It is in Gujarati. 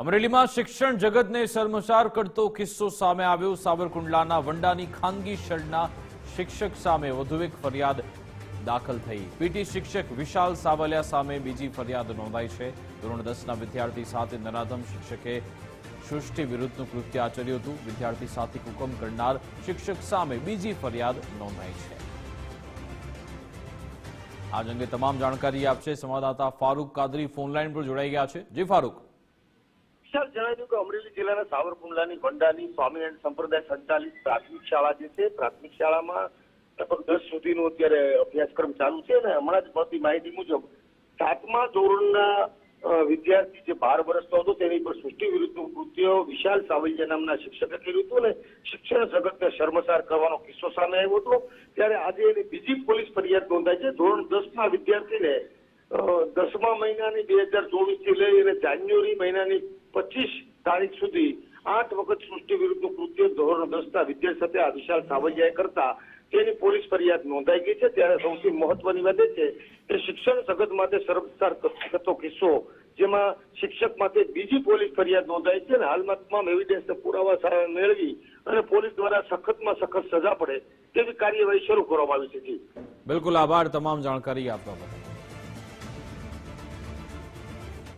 અમરેલીમાં શિક્ષણ જગતને શર્મસાર કરતો કિસ્સો સામે આવ્યો। સાવરકુંડલાના વંડાની ખાનગી શાળાના શિક્ષક સામે વધુ એક ફરિયાદ દાખલ થઈ। પીટી શિક્ષક વિશાલ સાવલિયા સામે બીજી ફરિયાદ નોંધાઈ છે। ધોરણ 10ના વિદ્યાર્થી સાથે નરાધમ શિક્ષકે સૃષ્ટિ વિરુદ્ધનું કૃત્ય આચર્યું હતું। વિદ્યાર્થી સાથે હુકમ કરનાર શિક્ષક સામે બીજી ફરિયાદ નોંધાઈ છે। આ અંગે તમામ જાણકારી આપશે સંવાદદાતા ફારૂક કાદરી ફોનલાઈન પર જોડાઈ ગયા છે। જી ફારૂક। જણાવ્યું કે અમરેલી જિલ્લાના સાવરકુંડલાની વંડાની સ્વામિનારાયણ સંપ્રદાય સંચાલિત પ્રાથમિક શાળા જે છે, પ્રાથમિક શાળામાં લગભગ 10 સુધીનો અત્યારે અભ્યાસક્રમ ચાલુ છે અને હમણાં જ મળતી માહિતી મુજબ 7મા ધોરણના વિદ્યાર્થી જે 12 વર્ષનો હતો તેની પર સૃષ્ટિ વિરુદ્ધનું કૃત્ય વિશાલ સાવલિયા નામના શિક્ષકે કર્યું હતું અને શિક્ષણ જગતને શર્મસાર કરવાનો કિસ્સો સામે આવ્યો હતો। ત્યારે આજે એની બીજી પોલીસ ફરિયાદ નોંધાઈ છે। ધોરણ 10ના વિદ્યાર્થીને 10મા મહિનાની 2024 થી લઈ અને જાન્યુઆરી મહિનાની 25 તારીખ સુધી 8 વખત સૃષ્ટિ વિરુદ્ધનું કૃત્ય ધોરણ 10ના વિદ્યાર્થી સાથે આ વિશાલ સાવલિયાએ કરતા તેની પોલીસ ફરિયાદ નોંધાઈ ગઈ છે। ત્યારે સૌથી મહત્વની વાત એ છે કે શિક્ષણ જગત માટે શર્મસાર કરતો કિસ્સો, જેમાં શિક્ષક માટે બીજી પોલીસ ફરિયાદ નોંધાઈ છે અને હાલમાં તમામ એવિડન્સ પુરાવા મેળવી અને પોલીસ દ્વારા સખતમાં સખત સજા પડે તેવી કાર્યવાહી શરૂ કરવામાં આવી છે। બિલકુલ, આભાર તમામ જાણકારી આપવા બદલ।